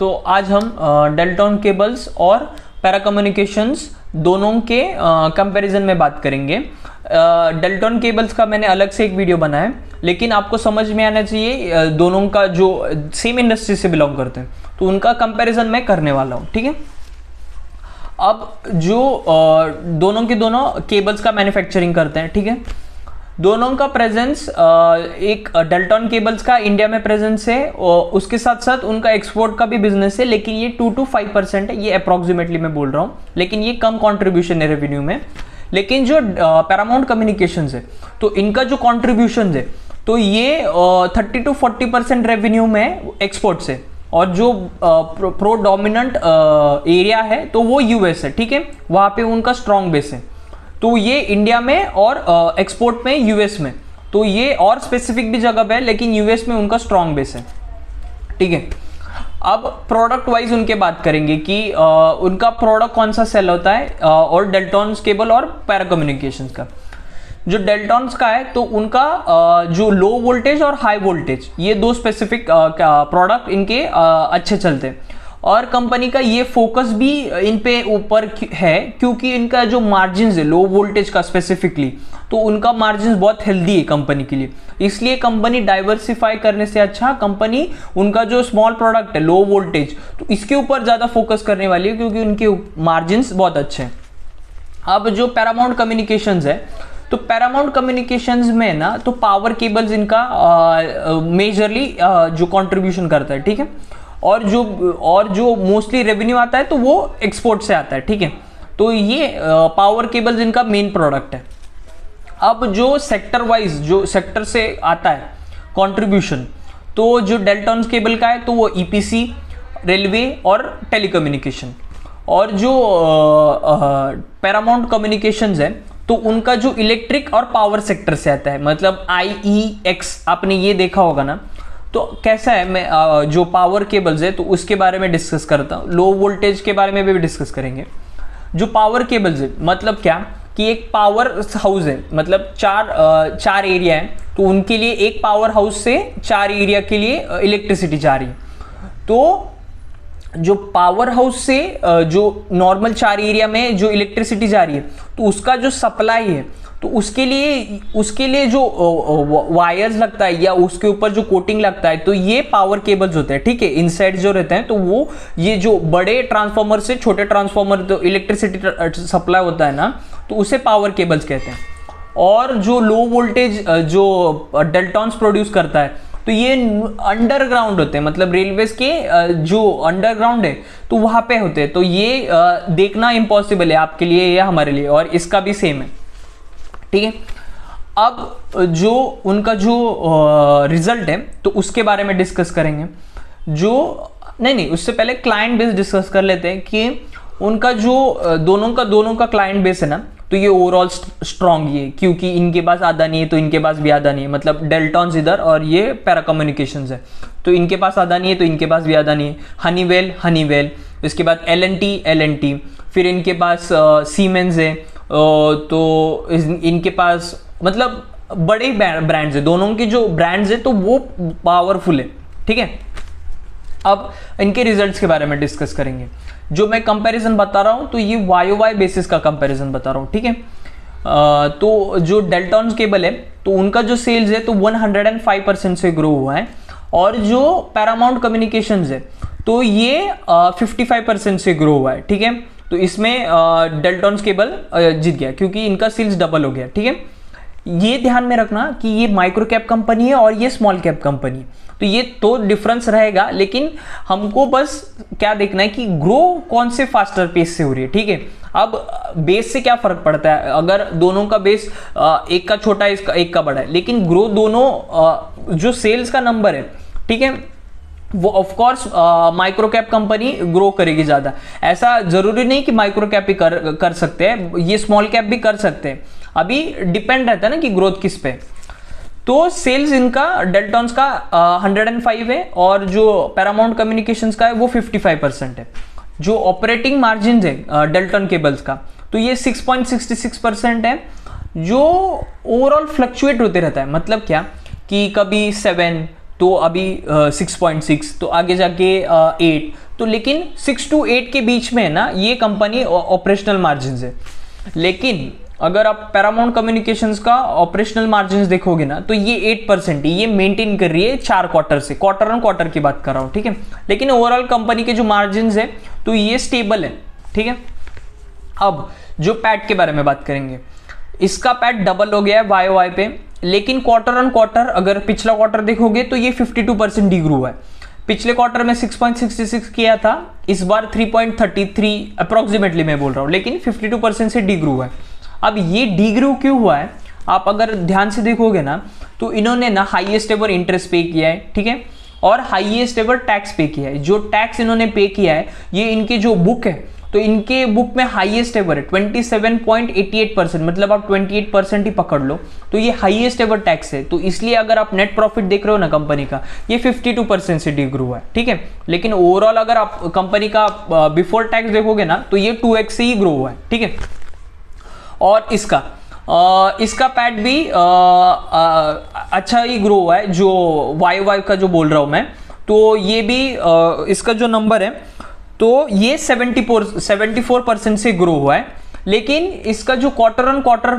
तो आज हम डेल्टॉन केबल्स और पैरा कम्युनिकेशंस दोनों के कंपैरिजन में बात करेंगे। डेल्टॉन केबल्स का मैंने अलग से एक वीडियो बनाया है, लेकिन आपको समझ में आना चाहिए दोनों का जो सेम इंडस्ट्री से बिलोंग करते हैं, तो उनका कंपैरिजन मैं करने वाला हूँ। ठीक है, अब जो दोनों के दोनों केबल्स का मैन्युफैक्चरिंग करते हैं, ठीक है, दोनों का प्रेजेंस एक डेल्टॉन केबल्स का इंडिया में प्रेजेंस है और उसके साथ साथ उनका एक्सपोर्ट का भी बिजनेस है, लेकिन ये 2 to 5% है, ये अप्रॉक्सीमेटली मैं बोल रहा हूँ, लेकिन ये कम कंट्रीब्यूशन है रेवेन्यू में। लेकिन जो पैरामाउंट कम्युनिकेशंस है तो इनका जो कंट्रीब्यूशन है तो ये 30 to 40% रेवेन्यू में एक्सपोर्ट से, और जो प्रोडोमिनेंट एरिया है तो वो यूएस है। ठीक है, वहाँ पे उनका स्ट्रॉन्ग बेस है, तो ये इंडिया में और एक्सपोर्ट में यूएस में, तो ये और स्पेसिफिक भी जगह पे है, लेकिन यूएस में उनका स्ट्रॉन्ग बेस है। ठीक है, अब प्रोडक्ट वाइज उनके बात करेंगे कि उनका प्रोडक्ट कौन सा सेल होता है, और डेल्टॉन्स केबल और पैरा कम्युनिकेशंस का। जो डेल्टॉन्स का है तो उनका जो लो वोल्टेज और हाई वोल्टेज, ये दो स्पेसिफिक प्रोडक्ट इनके अच्छे चलते हैं, और कंपनी का ये फोकस भी इन पे ऊपर है क्योंकि इनका जो मार्जिन्स है लो वोल्टेज का स्पेसिफिकली, तो उनका मार्जिन्स बहुत हेल्दी है कंपनी के लिए, इसलिए कंपनी डाइवर्सिफाई करने से अच्छा कंपनी उनका जो स्मॉल प्रोडक्ट है लो वोल्टेज, तो इसके ऊपर ज़्यादा फोकस करने वाली है क्योंकि उनके मार्जिन्स बहुत अच्छे हैं। अब जो पैरामाउंट कम्युनिकेशंस है तो पैरामाउंट कम्युनिकेशंस में ना तो पावर केबल्स इनका मेजरली जो कंट्रीब्यूशन करता है। ठीक है, और जो मोस्टली रेवेन्यू आता है तो वो एक्सपोर्ट से आता है। ठीक है, तो ये पावर केबल्स इनका मेन प्रोडक्ट है। अब जो सेक्टर वाइज जो सेक्टर से आता है कंट्रीब्यूशन, तो जो डेल्टॉन्स केबल का है तो वो ईपीसी, रेलवे और टेलीकम्युनिकेशन, और जो पैरामाउंट कम्युनिकेशंस है तो उनका जो इलेक्ट्रिक और पावर सेक्टर से आता है, मतलब IEX आपने ये देखा होगा ना। तो कैसा है, मैं जो पावर केबल्स है तो उसके बारे में डिस्कस करता हूँ, लो वोल्टेज के बारे में भी डिस्कस करेंगे। जो पावर केबल्स है मतलब क्या कि एक पावर हाउस है, मतलब चार एरिया है, तो उनके लिए एक पावर हाउस से 4 एरिया के लिए इलेक्ट्रिसिटी जा रही है। तो जो पावर हाउस से जो नॉर्मल 4 एरिया में जो इलेक्ट्रिसिटी जा रही है तो उसका जो सप्लाई है तो उसके लिए जो वायर्स लगता है या उसके ऊपर जो कोटिंग लगता है तो ये पावर केबल्स होते हैं। ठीक है, इनसाइड जो रहते हैं तो वो ये जो बड़े ट्रांसफार्मर से छोटे ट्रांसफार्मर तो इलेक्ट्रिसिटी सप्लाई होता है ना, तो उसे पावर केबल्स कहते हैं। और जो लो वोल्टेज जो डेल्टॉन्स प्रोड्यूस करता है तो ये अंडरग्राउंड होते हैं, मतलब रेलवेज के जो अंडरग्राउंड है तो वहाँ पे होते हैं, तो ये देखना इम्पॉसिबल है आपके लिए या हमारे लिए, और इसका भी सेम है। ठीक है, अब जो उनका जो रिजल्ट है तो उसके बारे में डिस्कस करेंगे। जो नहीं उससे पहले क्लाइंट बेस डिस्कस कर लेते हैं कि उनका जो दोनों का क्लाइंट बेस है ना, तो ये ओवरऑल स्ट्रॉन्ग ही है क्योंकि इनके पास आधा नहीं है तो इनके पास भी आधा नहीं है, मतलब डेल्टॉन्स इधर और ये पैरा कम्युनिकेशंस है, तो इनके पास आधा नहीं है तो इनके पास भी आधा नहीं है। हनीवेल, इसके बाद L&T, फिर इनके पास सीमेंस है, तो इनके पास मतलब बड़े ब्रांड्स है, दोनों के जो ब्रांड्स है तो वो पावरफुल है। ठीक है, अब इनके रिजल्ट्स के बारे में डिस्कस करेंगे। जो मैं कंपैरिजन बता रहा हूं तो ये YOY बेसिस का कंपैरिजन बता रहा हूं। ठीक है, तो जो डेल्टॉन्स केबल है तो उनका जो सेल्स है तो 105% से ग्रो हुआ है, और जो पैरामाउंट कम्युनिकेशंस है तो ये 55% से ग्रो हुआ है। ठीक है, तो इसमें डेल्टॉन्स केबल जीत गया क्योंकि इनका सेल्स डबल हो गया। ठीक है, ये ध्यान में रखना कि ये माइक्रो कैप कंपनी है और ये स्मॉल कैप कंपनी, तो ये तो डिफरेंस रहेगा, लेकिन हमको बस क्या देखना है कि ग्रो कौन से फास्टर पेस से हो रही है। ठीक है, अब बेस से क्या फर्क पड़ता है, अगर दोनों का बेस एक का छोटा है एक का बड़ा है, लेकिन ग्रो दोनों जो सेल्स का नंबर है, ठीक है, वो of course micro cap company grow करेगी ज्यादा। ऐसा जरूरी नहीं कि माइक्रो कैप ही कर सकते हैं, ये स्मॉल कैप भी कर सकते हैं, अभी डिपेंड रहता है ना कि ग्रोथ किस पे। तो सेल्स इनका डेल्टॉन्स का 105 है और जो पैरामाउंट कम्युनिकेशंस का है वो 55% है। जो ऑपरेटिंग मार्जिन है डेल्टॉन केबल्स का तो ये 6.66% है, जो ओवरऑल फ्लक्चुएट होते रहता है। मतलब क्या कि कभी 7 तो अभी 6.6, तो आगे जाके 8, तो लेकिन 6 to 8 के बीच में है ना ये कंपनी ऑपरेशनल मार्जिन है। लेकिन अगर आप पैरामाउंट कम्युनिकेशंस का ऑपरेशनल मार्जिन देखोगे ना तो ये 8% ये मेंटेन कर रही है 4 क्वार्टर से, क्वार्टर ऑन क्वार्टर की बात कर रहा हूँ, ठीक है। लेकिन ओवरऑल कंपनी के जो मार्जिन है तो ये स्टेबल है, ठीक है। अब जो पैट के बारे में बात करेंगे, इसका पैट डबल हो गया है वाई पे, लेकिन क्वार्टर ऑन क्वार्टर अगर पिछला क्वार्टर देखोगे तो ये 52% डिग्रो हुआ है। पिछले क्वार्टर में 6.66 किया था, इस बार 3.33 अप्रोक्सीमेटली मैं बोल रहा हूँ, लेकिन 52% से डिग्रो हुआ है। अब ये डिग्रो क्यों हुआ है, आप अगर ध्यान से देखोगे ना तो इन्होंने ना हाईएस्ट एवर इंटरेस्ट पे किया है, ठीक है, और हाईएस्ट एवर टैक्स पे किया है। जो टैक्स इन्होंने पे किया है ये इनके जो बुक है तो इनके बुक में हाईएस्ट एवर है 27.88%, मतलब आप 28% ही पकड़ लो, तो ये हाईएस्ट एवर टैक्स है। तो इसलिए अगर आप नेट प्रॉफिट देख रहे हो ना कंपनी का, ये 52% से डिग्रो हुआ है, ठीक है। लेकिन ओवरऑल अगर आप कंपनी का बिफोर टैक्स देखोगे ना तो ये 2x से ही ग्रो हुआ है, ठीक है। और इसका पैट भी अच्छा ही ग्रो हुआ है, जो वाई का जो बोल रहा हूं मैं, तो ये भी इसका जो नंबर है तो ये 74% से ग्रो हुआ है। लेकिन इसका जो क्वार्टर ऑन क्वार्टर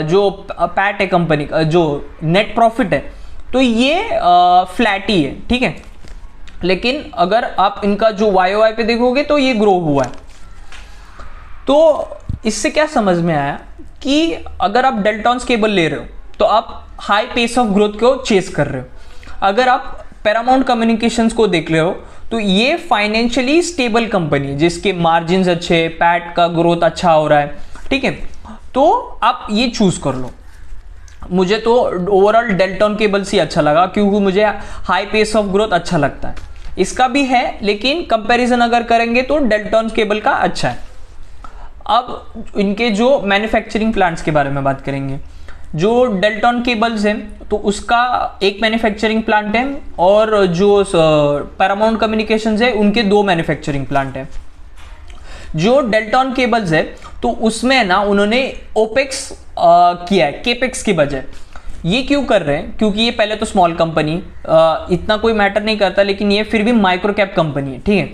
जो पैट है कंपनी का, जो नेट प्रॉफिट है, तो ये फ्लैट ही है, ठीक है। लेकिन अगर आप इनका जो वाई पे देखोगे तो ये ग्रो हुआ है। तो इससे क्या समझ में आया कि अगर आप डेल्टॉन्स केबल ले रहे हो तो आप हाई पेस ऑफ ग्रोथ को चेस कर रहे हो। अगर आप पैरामाउंट कम्युनिकेशंस को देख रहे हो तो ये फाइनेंशियली स्टेबल कंपनी है जिसके मार्जिन्स अच्छे, पैट का ग्रोथ अच्छा हो रहा है, ठीक है। तो आप ये चूज कर लो। मुझे तो ओवरऑल डेल्टॉन केबल्स ही अच्छा लगा क्योंकि मुझे हाई पेस ऑफ ग्रोथ अच्छा लगता है। इसका भी है लेकिन कंपैरिजन अगर करेंगे तो डेल्टॉन केबल का अच्छा है। अब इनके जो मैन्युफैक्चरिंग प्लांट्स के बारे में बात करेंगे। जो डेल्टॉन केबल्स है तो उसका एक मैन्युफैक्चरिंग प्लांट है और जो पैरामाउंट कम्युनिकेशंस है उनके 2 मैन्युफैक्चरिंग प्लांट है। जो डेल्टॉन केबल्स है तो उसमें ना उन्होंने ओपेक्स किया है केपेक्स की बजाय। ये क्यों कर रहे हैं, क्योंकि ये पहले तो स्मॉल कंपनी, इतना कोई मैटर नहीं करता, लेकिन ये फिर भी माइक्रो कैप कंपनी है, ठीक है।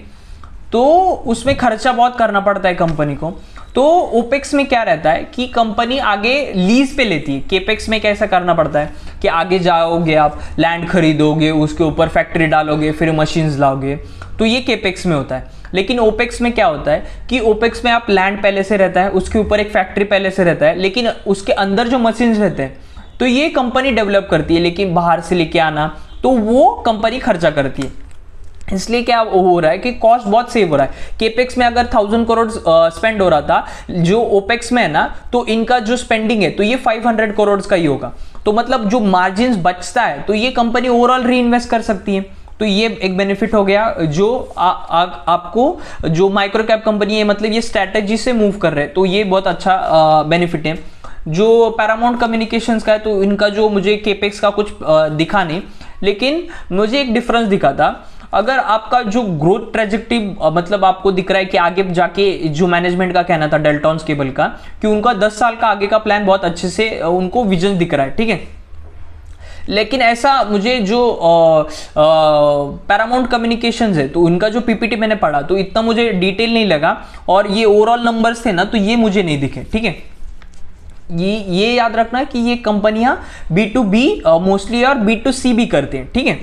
तो उसमें खर्चा बहुत करना पड़ता है कंपनी को। तो ओपेक्स में क्या रहता है कि कंपनी आगे लीज पे लेती है। केपेक्स में कैसा करना पड़ता है कि आगे जाओगे, आप लैंड खरीदोगे, उसके ऊपर फैक्ट्री डालोगे, फिर मशीन्स लाओगे, तो ये केपेक्स में होता है। लेकिन ओपेक्स में क्या होता है कि ओपेक्स में आप लैंड पहले से रहता है, उसके ऊपर एक फैक्ट्री पहले से रहता है, लेकिन उसके अंदर जो मशीन्स रहते हैं तो ये कंपनी डेवलप करती है, लेकिन बाहर से लेके आना तो वो कंपनी खर्चा करती है। इसलिए क्या हो रहा है कि कॉस्ट बहुत सेव हो रहा है। केपेक्स में अगर 1000 करोड़ स्पेंड हो रहा था, जो ओपेक्स में है ना, तो इनका जो स्पेंडिंग है तो ये 500 करोड़ का ही होगा। तो मतलब जो मार्जिन बचता है तो ये कंपनी ओवरऑल री इन्वेस्ट कर सकती है। तो ये एक बेनिफिट हो गया जो आपको, जो माइक्रो कैप कंपनी है, मतलब ये स्ट्रैटेजी से मूव कर रहे हैं, तो ये बहुत अच्छा बेनिफिट है। जो पैरामाउंट कम्युनिकेशंस का है तो इनका जो मुझे केपेक्स का कुछ दिखा नहीं, लेकिन मुझे एक डिफरेंस दिखा था। अगर आपका जो ग्रोथ ट्रेजेक्टरी मतलब आपको दिख रहा है कि आगे जाके, जो मैनेजमेंट का कहना था डेल्टॉन्स केबल का, कि उनका 10 साल का आगे का प्लान बहुत अच्छे से उनको विजन दिख रहा है, ठीक है। लेकिन ऐसा मुझे जो पैरामाउंट कम्युनिकेशंस है तो उनका जो पीपीटी मैंने पढ़ा तो इतना मुझे डिटेल नहीं लगा, और ये ओवरऑल नंबर्स थे ना तो ये मुझे नहीं दिखे, ठीक है। ये याद रखना कि ये कंपनियां B2B मोस्टली और B2C भी करते हैं, ठीक है।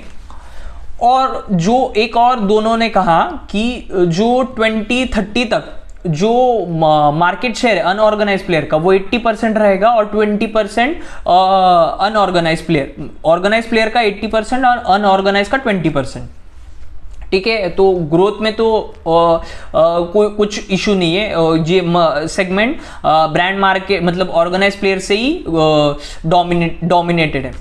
और जो एक और दोनों ने कहा कि जो 2030 तक जो मार्केट शेयर है अनऑर्गेनाइज प्लेयर का वो 80% रहेगा और 20% अनऑर्गेनाइज प्लेयर, ऑर्गेनाइज प्लेयर का 80% और अनऑर्गेनाइज का 20%, ठीक है। तो ग्रोथ में तो कोई कुछ इशू नहीं है। ये सेगमेंट ब्रांड मार्केट मतलब ऑर्गेनाइज प्लेयर से ही डोमिनेटेड है।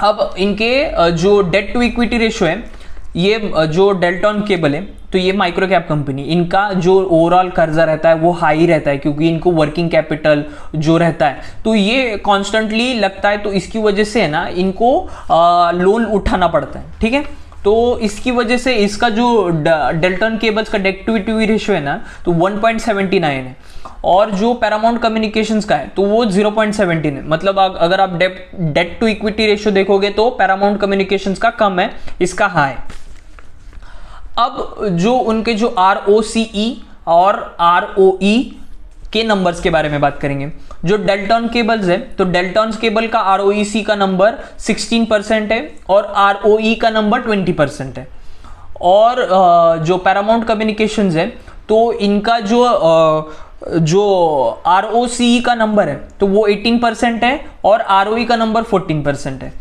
अब इनके जो डेट टू इक्विटी रेशियो है, ये जो डेल्टॉन केबल है तो ये माइक्रो कैप कंपनी, इनका जो ओवरऑल कर्जा रहता है वो हाई रहता है क्योंकि इनको वर्किंग कैपिटल जो रहता है तो ये कॉन्स्टेंटली लगता है, तो इसकी वजह से है ना इनको लोन उठाना पड़ता है, ठीक है। तो इसकी वजह से इसका जो डेल्टॉन केबल्स का डेट टू इक्विटी रेशियो है ना तो 1.79 है। और जो पैरामाउंट कम्युनिकेशंस का है तो वो 0.17 है। मतलब अगर आप डेट टू इक्विटी रेशियो देखोगे तो पैरामाउंट कम्युनिकेशंस का कम है, इसका हाई। अब जो उनके जो ROCE और ROE के नंबर्स के बारे में बात करेंगे। जो डेल्टन केबल्स है तो डेल्टन केबल का ROEC का नंबर 16% है और ROE का नंबर 20% है। और जो पैरामाउंट कम्युनिकेशंस है तो इनका जो ROCE का नंबर है तो वो 18% है और ROE का नंबर 14% है।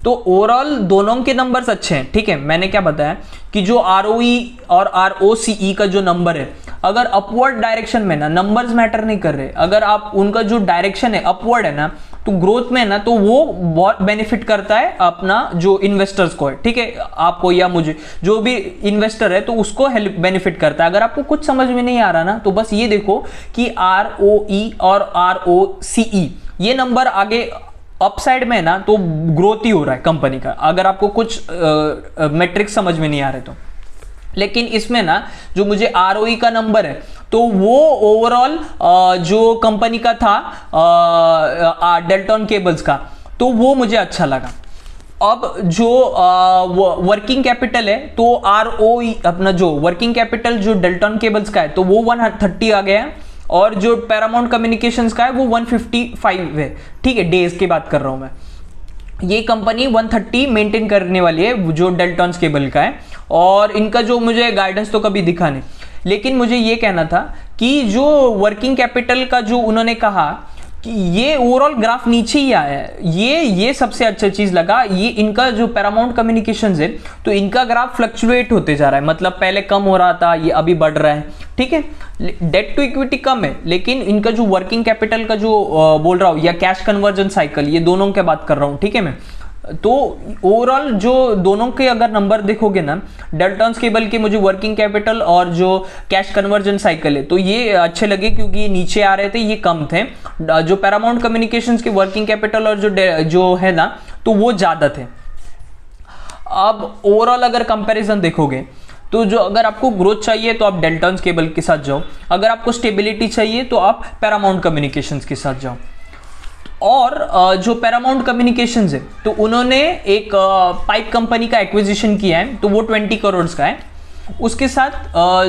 तो ओवरऑल दोनों के नंबर्स अच्छे हैं, ठीक है। मैंने क्या बताया कि जो ROE और ROCE का जो नंबर है, अगर अपवर्ड डायरेक्शन में ना, नंबर्स मैटर नहीं कर रहे, अगर आप उनका जो डायरेक्शन है अपवर्ड है ना, तो ग्रोथ में ना, तो वो बहुत बेनिफिट करता है अपना जो इन्वेस्टर्स को है, ठीक है, आपको या मुझे, जो भी इन्वेस्टर है तो उसको हेल्प बेनिफिट करता है। अगर आपको कुछ समझ में नहीं आ रहा ना, तो बस ये देखो कि ROE और ROCE ये नंबर आगे अपसाइड में ना तो ग्रोथ ही हो रहा है कंपनी का, अगर आपको कुछ मैट्रिक्स समझ में नहीं आ रहे तो। लेकिन इसमें ना जो मुझे ROE का नंबर है तो वो ओवरऑल जो कंपनी का था डेल्टन केबल्स का, तो वो मुझे अच्छा लगा। अब जो वर्किंग कैपिटल है तो ROE अपना जो वर्किंग कैपिटल जो डेल्टन केबल्स का है तो वो 130 आ गया है और जो पैरामाउंट कम्युनिकेशंस का है वो 155 है, ठीक है, डेज की बात कर रहा हूं मैं। ये कंपनी 130 मेंटेन करने वाली है जो डेल्टन केबल का है, और इनका जो मुझे गाइडेंस तो कभी दिखा नहीं। लेकिन मुझे ये कहना था कि जो वर्किंग कैपिटल का जो उन्होंने कहा कि ये ओवरऑल ग्राफ नीचे ही आया है, ये सबसे अच्छा चीज लगा। ये इनका जो पैरामाउंट कम्युनिकेशंस है तो इनका ग्राफ फ्लक्चुएट होते जा रहा है, मतलब पहले कम हो रहा था, ये अभी बढ़ रहा है, ठीक है। डेट टू इक्विटी कम है, लेकिन इनका जो वर्किंग कैपिटल का जो बोल रहा हूं या कैश कन्वर्जन साइकिल, ये दोनों की बात कर रहा हूं, ठीक है मैं। तो ओवरऑल जो दोनों के अगर नंबर देखोगे ना, डेल्टन केबल के मुझे वर्किंग कैपिटल और जो कैश कन्वर्जन साइकिल है तो ये अच्छे लगे, क्योंकि ये नीचे आ रहे थे, ये कम थे। जो पैरामाउंट कम्युनिकेशंस के वर्किंग कैपिटल और जो है ना तो वो ज्यादा थे। अब ओवरऑल अगर कंपैरिजन देखोगे तो जो अगर आपको ग्रोथ चाहिए तो आप डेल्टन केबल के साथ जाओ, अगर आपको स्टेबिलिटी चाहिए तो आप पैरामाउंट कम्युनिकेशंस के साथ जाओ। और जो पैरामाउंट कम्युनिकेशंस है तो उन्होंने एक पाइप कंपनी का एक्विजिशन किया है, तो वो 20 करोड़ का है। उसके साथ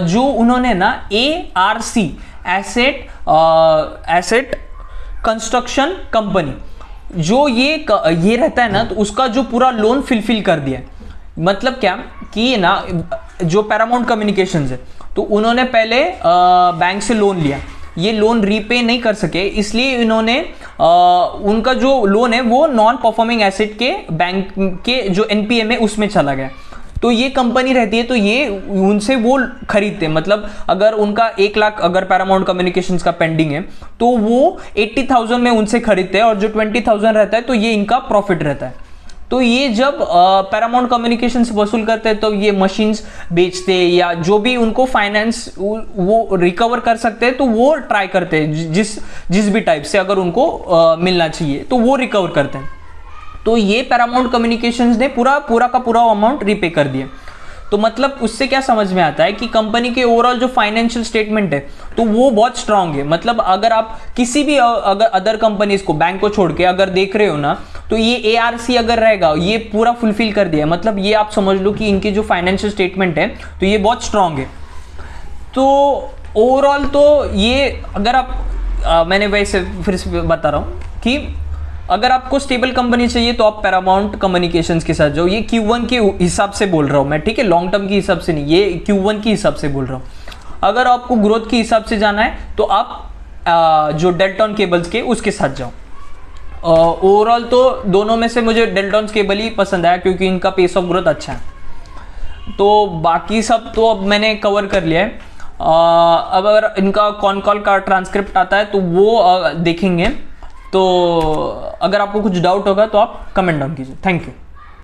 जो उन्होंने ना ARC एसेट कंस्ट्रक्शन कंपनी, जो ये रहता है ना, तो उसका जो पूरा लोन फिल कर दिया है। मतलब क्या कि ना जो पैरामाउंट कम्युनिकेशंस है तो उन्होंने पहले बैंक से लोन लिया, ये लोन रीपे नहीं कर सके, इसलिए इन्होंने उनका जो लोन है वो नॉन परफॉर्मिंग एसेट के बैंक के जो NPA में उसमें चला गया। तो ये कंपनी रहती है तो ये उनसे वो खरीदते, मतलब अगर उनका 1 लाख अगर पैरामाउंट कम्युनिकेशंस का पेंडिंग है तो वो 80,000 में उनसे खरीदते हैं और जो 20,000 रहता है तो ये इनका प्रॉफिट रहता है। तो ये जब पैरामाउंट कम्युनिकेशन से वसूल करते हैं तो ये मशीन्स बेचते हैं या जो भी उनको फाइनेंस वो रिकवर कर सकते हैं तो वो ट्राई करते हैं, जिस भी टाइप से अगर उनको मिलना चाहिए तो वो रिकवर करते हैं। तो ये पैरामाउंट कम्युनिकेशंस ने पूरा का पूरा अमाउंट रीपे कर दिया। तो मतलब उससे क्या समझ में आता है कि कंपनी के ओवरऑल जो फाइनेंशियल स्टेटमेंट है तो वो बहुत स्ट्रांग है। मतलब अगर आप किसी भी अगर अदर कंपनीज को, बैंक को छोड़ के अगर देख रहे हो ना, तो ये ARC अगर रहेगा ये पूरा फुलफिल कर दिया, मतलब ये आप समझ लो कि इनकी जो फाइनेंशियल स्टेटमेंट है तो ये बहुत स्ट्रांग है। तो ओवरऑल तो ये अगर आप मैंने वैसे फिर से बता रहा हूँ कि अगर आपको स्टेबल कंपनी चाहिए तो आप पैरामाउंट कम्युनिकेशंस के साथ जाओ। ये Q1 के हिसाब से बोल रहा हूँ मैं, ठीक है, लॉन्ग टर्म के हिसाब से नहीं, ये Q1 के हिसाब से बोल रहा हूँ। अगर आपको ग्रोथ के हिसाब से जाना है तो आप जो डेल्टन केबल्स के उसके साथ जाओ। ओवरऑल तो दोनों में से मुझे डेल्टन केबल ही पसंद आया क्योंकि इनका पेस ऑफ ग्रोथ अच्छा है। तो बाकी सब तो अब मैंने कवर कर लिया है। अब अगर इनका कॉन कॉल का ट्रांसक्रिप्ट आता है तो वो देखेंगे। तो अगर आपको कुछ डाउट होगा तो आप कमेंट डाउन कीजिए। Thank you.